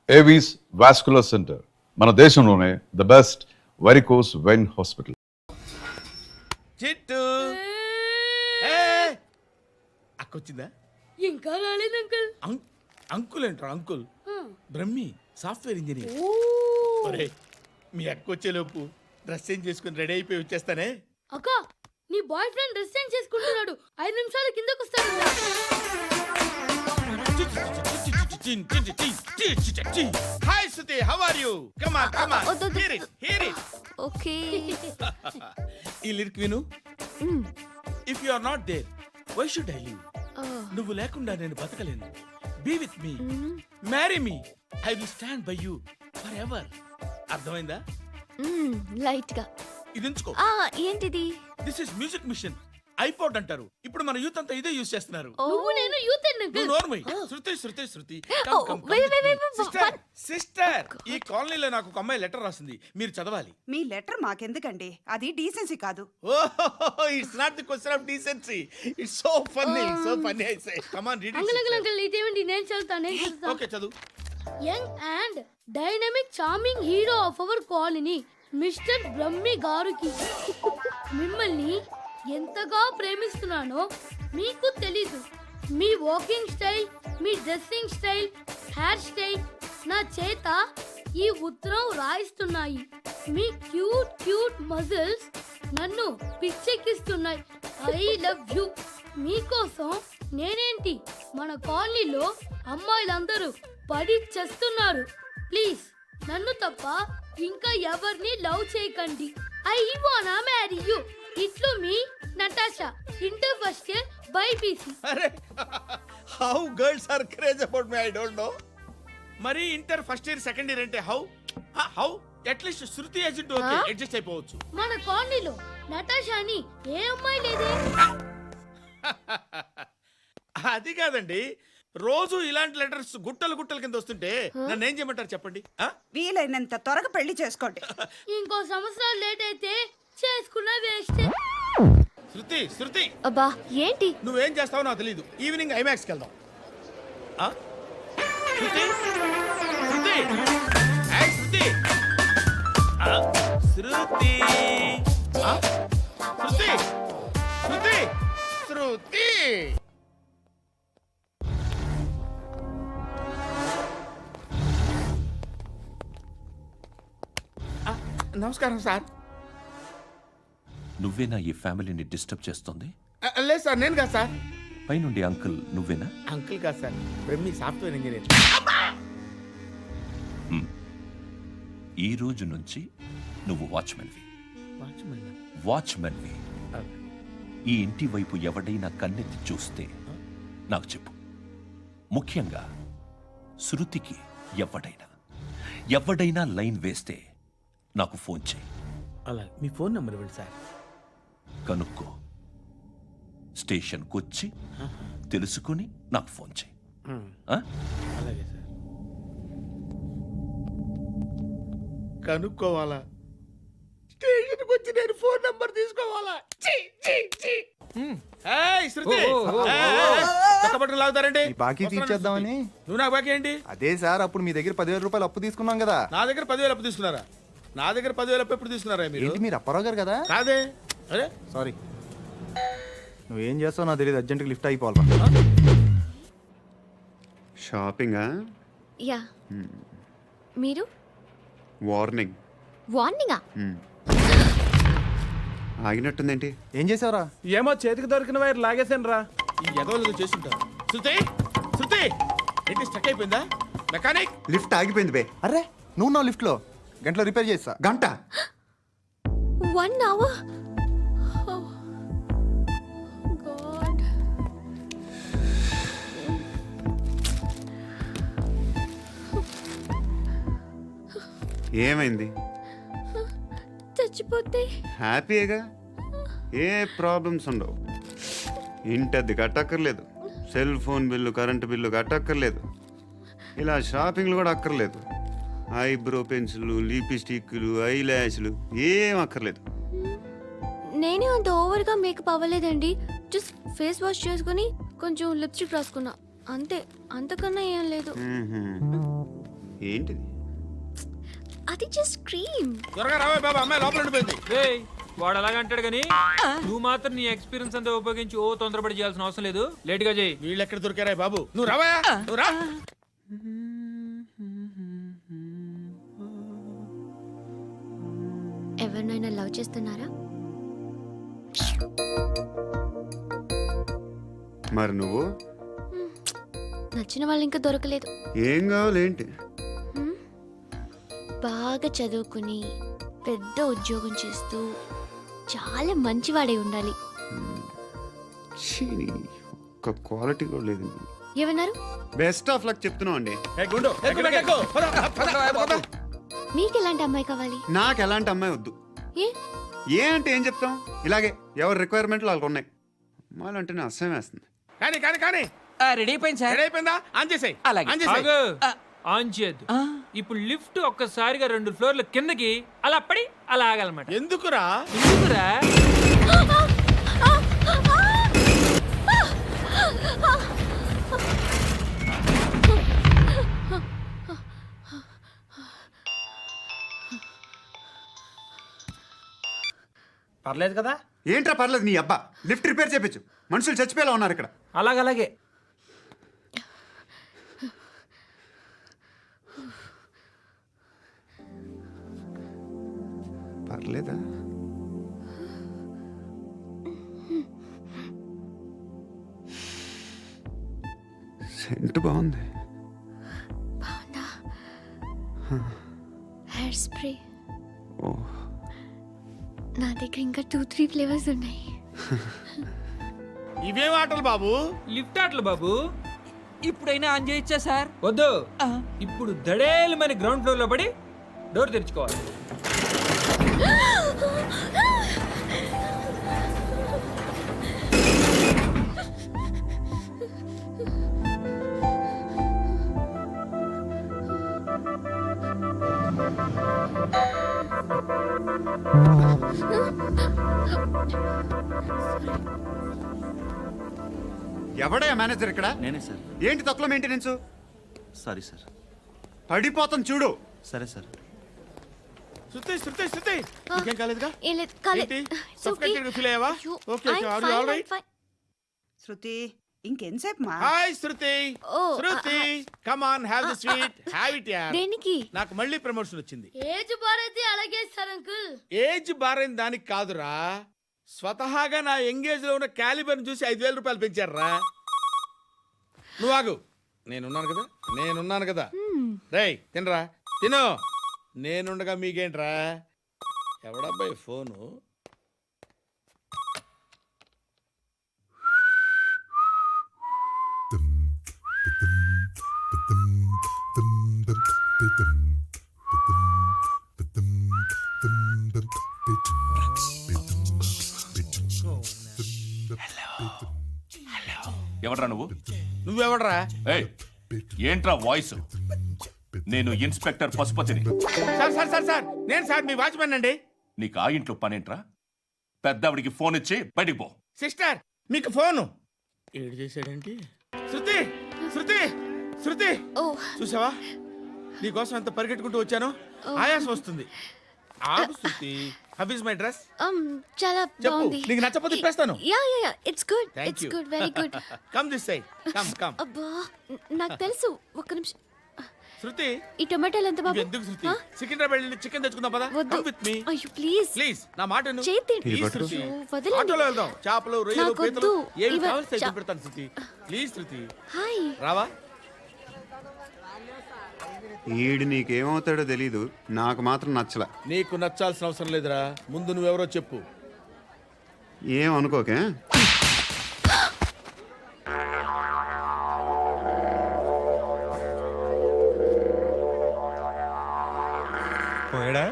Avis vascular centre, మన దేశంలోనే the best varicose vein hospital. చిట్టు అక్కొచ్చిందా? ఇంకా రాలేదు అంకుల్. అంకుల్ ఏంట్రా అంకుల్? Brahmi software engineer. ఒరే మీ అక్కొచ్చేలోపు డ్రెస్ చేంజ్ చేసుకుని రెడీ అయిపోయి వచ్చేస్తానే. అక్క, నీ బాయ్ ఫ్రెండ్ డ్రెస్ చేంజ్ చేసుకుంటున్నాడు. 5 నిమిషాలు కిందకు వస్తాడు. Hi Suthi, how are you? Come on come on, hear it. Okay. ఈ లిరిక్ విను. If you are not there why should I live? నువ్వు లేకుండా నేను బతకలేను. Be with me, marry me, I will stand by you forever. అర్థమైందా? Light గా. ఇది ఉంచుకో. ఏంటిది? This is music machine. IPod అంటారు. ఇప్పుడు మన యూత్ అంతా ఇదే యూస్ చేస్తున్నారు. నువ్వు నేను యూత్ నువ్వు నోర్మై. శృతి శృతి శృతి. సిస్టర్, ఈ కాలనీలో నాకు ఒక అమ్మాయి లెటర్ రాసింది, మీరు చదవాలి. మీ లెటర్ మాకెందుకండి? అది డీసెన్సీ కాదు. Oh, it's not the question of decency. It's so funny, so funny. I say come on read it. Uncle ఇదేంటి? నేను చదువుతాను. ఓకే చదువు. Young and dynamic charming hero of our colony mister Brahmi గారికి మిమ్మల్ని ఎంతగా ప్రేమిస్తున్నానో మీకు తెలీదు. మీ వాకింగ్ స్టైల్, మీ డ్రెస్సింగ్ స్టైల్, హెయిర్ స్టైల్ నా చేత ఈ ఉత్తరం రాయిస్తున్నాయి. మీ క్యూట్ క్యూట్ మజిల్స్ నన్ను పిచ్చెక్కిస్తున్నాయి. I love you. మీకోసం నేనేంటి, మన కాలనీలో అమ్మాయిలందరూ పడి చేస్తున్నారు. ప్లీజ్ నన్ను తప్ప ఇంకా ఎవరిని లవ్ చేయకండి. ఐ వానా మ్యారీ యూ. ఇట్లు మీ Natasha, inter first year BiPC. అరే, how girls are craze about me I don't know. మరి inter first year second year అంటే how how at least Shruti agent okay adjust అయిపోవచ్చు. మన కాలనీలో నటాషా అని ఏ అమ్మాయి లేదే. అది కాదండి, రోజు ఇలాంటి లెటర్స్ గుట్టలు గుట్టల కింద వస్తుంటే నన్ను ఏం చేయమంటారు చెప్పండి? వీలైనంత త్వరగా పెళ్లి చేసుకోండి. ఇంకో సంవత్సరాలు లేట్ అయితే చేసుకున్న వేస్ట్. శృతి శృతి, అబ్బా ఏంటి? నువ్వేం చేస్తావో నాకు తెలియదు. ఈవినింగ్ ఐమాక్స్కి వెళ్దాం. శృతి శృతి శృతి శృతి శృతి శృతి శృతి. నమస్కారం సార్. నువ్వేనా ఈ ఫ్యామిలీని డిస్టర్బ్ చేస్తుంది? లేదు సార్, నేను కాదు సార్. పైనుండి అంకుల్ నువ్వేనా? అంకుల్ కాదు సార్, బ్రహ్మి సాఫ్ట్వేర్ ఇంజనీర్. ఈ రోజు నుంచి నువ్వు వాచ్మెన్వి. ఈ ఇంటి వైపు ఎవడైనా కన్నెత్తి చూస్తే నాకు చెప్పు. ముఖ్యంగా శృతికి ఎవడైనా లైన్ వేస్తే నాకు ఫోన్ చేయి. అలా మీ ఫోన్ నెంబర్ ఇవ్వండి సార్. కనుక్కో, స్టేషన్కి వచ్చి తెలుసుకుని నాకు ఫోన్ చేయి. అలాగే సార్. కనుక్కోవాలా? స్టేషన్కి వచ్చి నేను ఫోన్ నంబర్ తీసుకోవాలా? శృతి, పట్టుకుని లాగుతారండి. బాకీ తీర్చేద్దామని. నువ్వు నాకు బాకీ ఏంటి? అదే సార్, అప్పుడు మీ దగ్గర 10,000 రూపాయలు అప్పు తీసుకున్నాం కదా. నా దగ్గర 10,000 అప్పు తీసుకున్నారా? నా దగ్గర 10,000 అప్పు ఎప్పుడు తీసుకున్నారా మీరు? ఏంటి, మీరు అప్పారావు గారు కదా? కాదే. అరే సారీ, నువ్వేం చేస్తావు నాకు తెలియదు. అర్జెంట్గా లిఫ్ట్ అయిపోవాలి. షాపింగా? యా. మీరు? వార్నింగా? ఆగినట్టుందేంటి? ఏం చేసావురా? ఏమో చేతికి దొరికిన వైర్ లాగేసాను రా. ఈ ఎదవలు చేస్తుంటారు. శృతి శృతి ఏంటి స్టక్ అయిపోయిందా? మెకానిక్, లిఫ్ట్ ఆగిపోయింది బే. అరే, నువ్వు నా లిఫ్ట్లో గంటలో రిపేర్ చేస్తా. గంట? 1 hour? God. ఏమైంది? చచ్చిపోతే హ్యాపీగా, ఏ ప్రాబ్లమ్స్ ఉండవు. ఇంటద్ది కట్టక్కర్లేదు, cell phone bill, current bill కట్టక్కర్లేదు, ఇలా షాపింగ్లు కూడా అక్కర్లేదు. ఐబ్రో పెన్సిల్లు, లిప్స్టిక్లు, ఐ ల్యాష్లు ఏం అక్కర్లేదు. నేనే అంత ఓవర్గా మేకప్ అవ్వలేదండి. జస్ట్ ఫేస్ వాష్ చేసుకుని కొంచెం లిప్స్టిక్ రాసుకున్నా అంతే, అంతకన్నా ఏం లేదు. ఏంటిది? అది జస్ట్ క్రీమ్. త్వరగా రావే బాబా, అమ్మాయి లోపల ఉండిపోయింది. రేయ్, వాడు అలాగంటాడు కానీ నువ్వు మాత్రం నీ ఎక్స్పీరియన్స్ అంతా ఉపయోగించి ఓ తొందరపడి చేయాల్సిన అవసరం లేదు. లేట్ గా చేయి. వీళ్ళు ఎక్కడ దొరికారా బాబు? నువ్వు రావా, నువ్వు రా. ఎవరినైనా లవ్ చేస్తున్నారా? మరి నువ్వు నచ్చిన వాళ్ళు ఇంకా దొరకలేదు. ఏం కావాలి ఏంటి? బాగా చదువుకుని పెద్ద ఉద్యోగం చేస్తూ చాలా మంచివాడే ఉండాలి. ఛీ, ఒక్క క్వాలిటీ కూడా లేదు. ఏమన్నారు? బెస్ట్ ఆఫ్ లక్ చెప్తున్నావు అండి. ఏ గుండు, ఎక్కు, ఎక్కు. పద, పద, పద. మీకు ఎలాంటి అమ్మాయి కావాలి? నాకు ఎలాంటి అమ్మాయి వద్దు. ఏ ఏ అంటే ఏం చెప్తాం, ఇలాగే ఎవరి రిక్వైర్మెంట్లు వాళ్ళకు ఉన్నాయి. అమ్మాయిలు అంటేనే అసహ్యం వేస్తుంది. కానీ కానీ కానీ రెడీ అయిపోయింది సార్. రెడీ అయిపోయిందా? ఆన్ చేసేయ్. అలాగే. ఆన్ చేసేయ్. ఆగు. ఆన్ చేయద్దు. ఇప్పుడు లిఫ్ట్ ఒక్కసారిగా 2 ఫ్లోర్ల కిందకి అలా పడి అలా ఆగాలన్నమాట. ఎందుకురా? ఎందుకురా? పర్లేదు కదా? ఏంట్రా పర్లేదు, నీ అబ్బా లిఫ్ట్ రిపేర్ చేయించు. మనుషులు చచ్చిపోయేలా ఉన్నారు ఇక్కడ. అలాగలాగే. పర్లేదా? సెంట్ బాగుంది. Hair spray. ఓ, నా దగ్గర ఇంకా 2-3 ఫ్లేవర్స్ ఉన్నాయి. ఇవేం ఆటలు బాబు? లిఫ్ట్ ఆటలు బాబు. ఇప్పుడైనా ఆన్ చేయొచ్చా సార్? వద్దు. ఇప్పుడు దడేలు మన గ్రౌండ్ ఫ్లోర్ లో పడి డోర్ తెరుచుకోవాలి. ఎవడయ్యా మేనేజర్ ఇక్కడ? నేనే సార్. ఏంటి తక్కువ మెయింటెనెన్స్? Sorry sir. పడిపోతాం చూడు. సరే సార్. శృతి, శృతి, శృతి. ఇంకేం కాలేదుగా? ఏం లేదు, కాలేదు. ఏంటి? It's okay. Suffocated గా feel అయ్యావా? అయ్యో, Okay, okay. I'm Are you fine, all right? I'm fine. శృతి ఇంకెంతసేపు మా? Hi Shruti. Oh, Shruti, come on, have the sweet. Have it యార్. దేనికి? నాకు మళ్ళీ ప్రమోషన్ వచ్చింది. ఏజ్ బారైతే అలాగే సార్ అంకుల్. ఏజ్ బారైన దానికి కాదురా, స్వతహాగా నా ఎంగేజ్ లో ఉన్న క్యాలిబర్ చూసి 5,000 రూపాయలు పెంచారా. నువ్వు ఆగు, నేనున్నాను కదా. రేయ్ తినరా, తిను. నేనుండగా మీకేంట్రా? ఎవడబ్బాయి ఫోను? ఎవడ్రా నువ్వు? నువ్వెవడరా? ఏయ్, ఏంట్రా వాయిస్? నేను ఇన్స్పెక్టర్ పశుపతిని. సార్ నేను సార్ మీ వాచ్మెన్ అండి. నీకు ఆ ఇంట్లో పనేంట్రా? పెద్దవిడికి ఫోన్ ఇచ్చి బయటికి పో. సిస్టర్ మీకు ఫోను. ఏడు చేశాడేంటి? శృతి, శృతి, శృతి, ఓ, చూసావా నీకోసం ఎంత పరిగెట్టుకుంటూ వచ్చాను. ఆయాసం వస్తుంది. ఆగు Shruti. How is my dress? చాలా చెప్పు. బాగుంది. నీకు నచ్చకపోతే తిప్పేస్తాను. Yeah it's good. Thank it's you. Good, very good. Come this side. Come. అబ్బా, నాకు తెలుసు. ఒక్క నిమిషం. శృతి, ఈ టొమాటోలు ఎంత బాబు? ఎందుకు శృతి? ఆ? సికింద్రాబాద్ వెళ్ళి చికెన్ తెచ్చుకుందాం పదా. వద్దు. కమ్ విత్ మీ అయ్యో ప్లీజ్. ప్లీజ్. నా మాట విను. చేతి Please, శృతి. వదలండి. ఆటోలో వెళ్దాం. చేపలు, రొయ్యలు, నాకు పీతలు వద్దు. ఏమి ఇవ- కావాలి చా- పెడతాను శృతి. Please Shruti. హాయ్. రావా? ఈడు నీకేమవుతాడో తెలీదు, నాకు మాత్రం నచ్చలా. నీకు నచ్చాల్సిన అవసరం లేదురా. ముందు నువ్వెవరో చెప్పు. ఏం అనుకోకే. పోయాడా?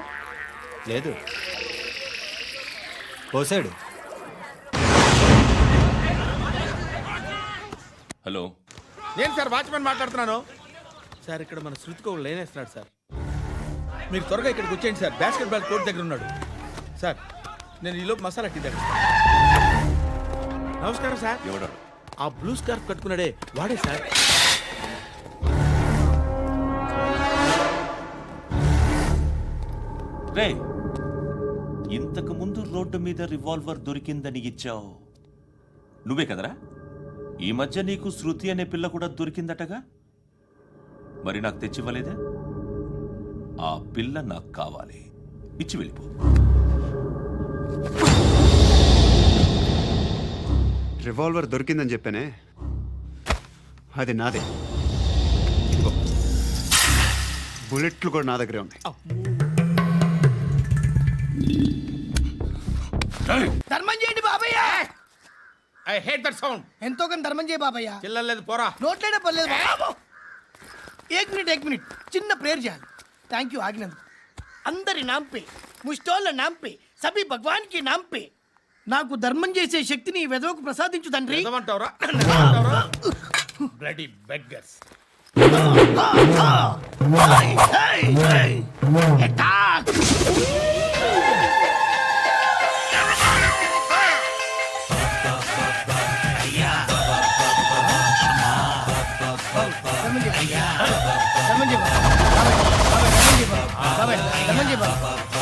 లేదు, పోసాడు. హలో, నేను సార్ వాచ్మెన్ మాట్లాడుతున్నాను. సార్ ఇక్కడ మన శృతికి ఒక లైన్ వేస్తున్నాడు సార్. మీరు త్వరగా ఇక్కడికి వచ్చేయండి సార్. బాస్కెట్ బాల్ కోర్ట్ దగ్గర ఉన్నాడు సార్. నేను ఈలోపు మసాలా టీ దగ్గర. నమస్కారం సార్. ఎవడు? ఆ బ్లూ స్కార్ఫ్ కట్టుకున్నాడే వాడే సార్. రే ఇంతకు ముందు రోడ్డు మీద రివాల్వర్ దొరికిందని ఇచ్చావు నువ్వే కదరా? ఈ మధ్య నీకు శృతి అనే పిల్ల కూడా దొరికిందటగా? మరి నాకు తెచ్చివ్వలేదే? ఆ పిల్ల నాకు కావాలి, ఇచ్చి వెళ్ళిపో. రివాల్వర్ దొరికిందని చెప్పానే, అది నాదే. ఇదిగో. బుల్లెట్లు కూడా నా దగ్గరే ఉన్నాయి. ధర్మం చేయండి బాబయ్య. I hate that sound. ఎంతో కొంత ధర్మం చేయ బాబయ్య. చిల్లలేదు పోరా. నోట్లేనే పర్లేదు బాబు. ఏక్ మినిట్ చిన్న ప్రేయర్ చేయాలి. థ్యాంక్ యూ ఆగినందుకు. అందరి నాంపే ముష్టోళ్ళ నాంపే సభీ భగవాన్ కి నాంపే నాకు ధర్మం చేసే శక్తిని ఈ వెదవకు ప్రసాదించు తండ్రి. ఏమంటావురా? Bloody beggars.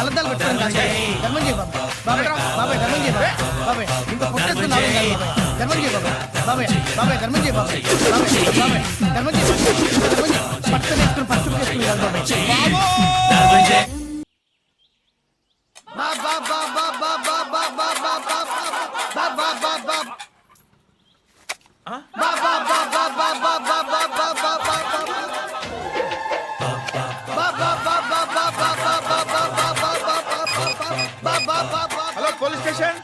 కలద్దాలు పెట్టుకోండి ధర్మం చేయ బాబా. బాబాయ్ ధర్మం చేయ బాబాయ్. ఇంకా పుట్టేస్తున్నావు ధర్మం చేయ బాబాయ్. ధర్మం చేయ బాబాయ్. ధర్మం చేయ పట్టు వేసుకుని పట్టు వేసుకుని హలో పోలీస్ స్టేషన్.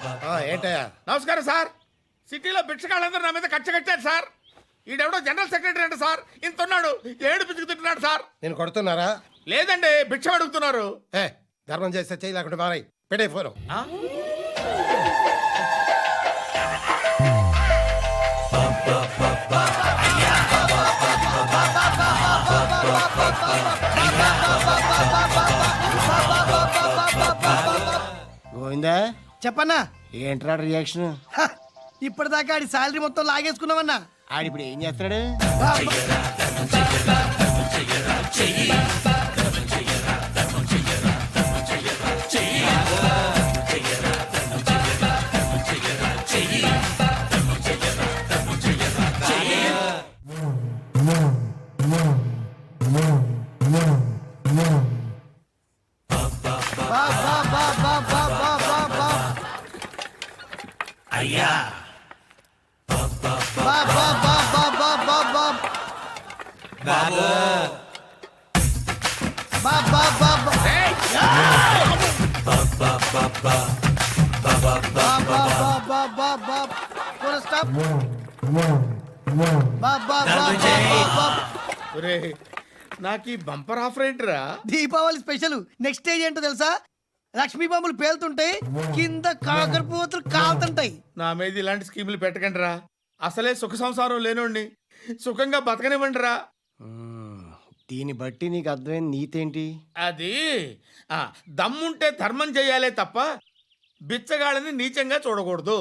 ఏంటయ్యా? నమస్కారం సార్. సిటీలో భిక్షగాళ్ళందరూ నా మీద కక్ష కట్టారు సార్. ఈడెవడో జనరల్ సెక్రటరీ అంట సార్. ఇంత ఉన్నాడు, ఏడు పిచ్చుకు తింటున్నాడు సార్. నేను కొడుతున్నారా? లేదండి, భిక్ష అడుగుతున్నారు. ధర్మం చేస్తే చేయి లేకుండా మారాయి. పెట్టే ఫోను. ఆ? గోవిందా చెప్పన్నా. ఏంట్రా రియాక్షన్? ఇప్పటిదాకా ఆడి శాలరీ మొత్తం లాగేసుకున్నావన్నా. ఆడిప్పుడు ఏం చేస్తున్నాడు? నాకు ఈ బంపర్ ఆఫర్ ఏంట్రా? దీపావళి స్పెషల్. నెక్స్ట్ స్టేజ్ ఏంటో తెలుసా? లక్ష్మీ బాంబులు పేలుతుంటాయి, కింద కాకరపువ్వుతులు కాలుతుంటాయి. నా మీద ఇలాంటి స్కీములు పెట్టకండి రా. అసలే సుఖ సంసారం లేనోడిని సుఖంగా బతకనివ్వండి రా. దీన్ని బట్టి నీకు అర్థమైన నీతేంటి? అది దమ్ముంటే ధర్మం చేయాలే తప్ప బిచ్చగాళ్ళని నీచంగా చూడకూడదు.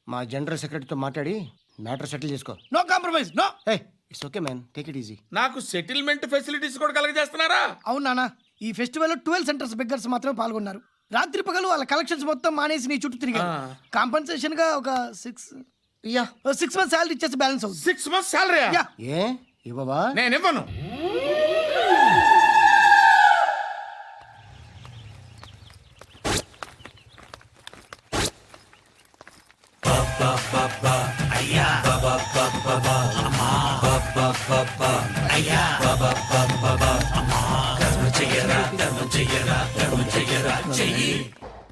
మా జనరల్ సెక్రటరీతో మాట్లాడి మ్యాటర్ సెటిల్ చేసుకో. No compromise. No. It's okay man, take it easy. నాకు సెటిల్మెంట్ ఫెసిలిటీస్ కూడా కలగజేస్తున్నారా? అవును నాన్న, ఈ ఫెస్టివల్ 12 సెంటర్స్ బెగ్గర్స్ మాత్రమే పాల్గొన్నారు. రాత్రి పగలు వాళ్ళ కలెక్షన్స్ మొత్తం మానేసి నీ చుట్టూ తిరిగారు. కాంపన్సేషన్ గా ఒక 6 మంత్స్ సాలరీ ఇచ్చేసి బ్యాలెన్స్ అవుతుంది. 6 months సాలరీ? ఏ ఇవ్వవా? నేను ఇవ్వను. అయ్యా